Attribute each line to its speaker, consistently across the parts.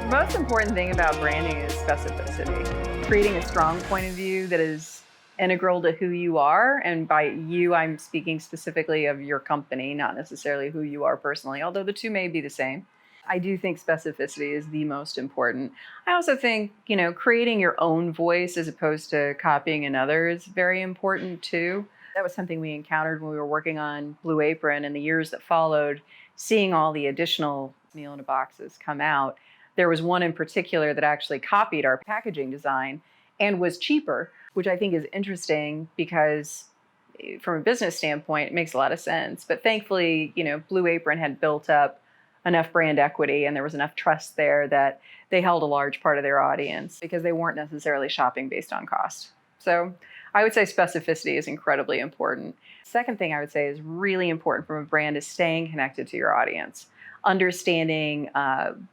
Speaker 1: The most important thing about branding is specificity. Creating a strong point of view that is integral to who you are. And by you, I'm speaking specifically of your company, not necessarily who you are personally, although the two may be the same. I do think specificity is the most important. I also think, creating your own voice as opposed to copying another is very important too. That was something we encountered when we were working on Blue Apron in the years that followed, seeing all the additional meal in a boxes come out. There was one in particular that actually copied our packaging design and was cheaper, which I think is interesting because from a business standpoint, it makes a lot of sense. But thankfully, Blue Apron had built up enough brand equity and there was enough trust there that they held a large part of their audience because they weren't necessarily shopping based on cost. So I would say specificity is incredibly important. Second thing I would say is really important from a brand is staying connected to your audience, understanding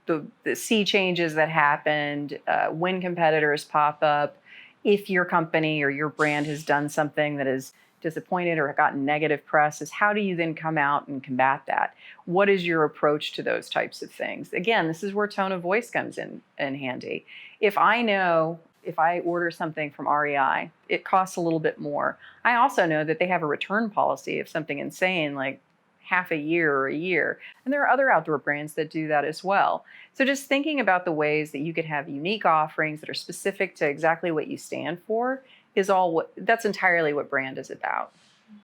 Speaker 1: the sea changes that happened, when competitors pop up, if your company or your brand has done something that is disappointed or gotten negative press, is how do you then come out and combat that? What is your approach to those types of things? Again, this is where tone of voice comes in handy. If I know if I order something from REI, it costs a little bit more. I also know that they have a return policy of something insane like half a year or a year. And there are other outdoor brands that do that as well. So just thinking about the ways that you could have unique offerings that are specific to exactly what you stand for that's entirely what brand is about.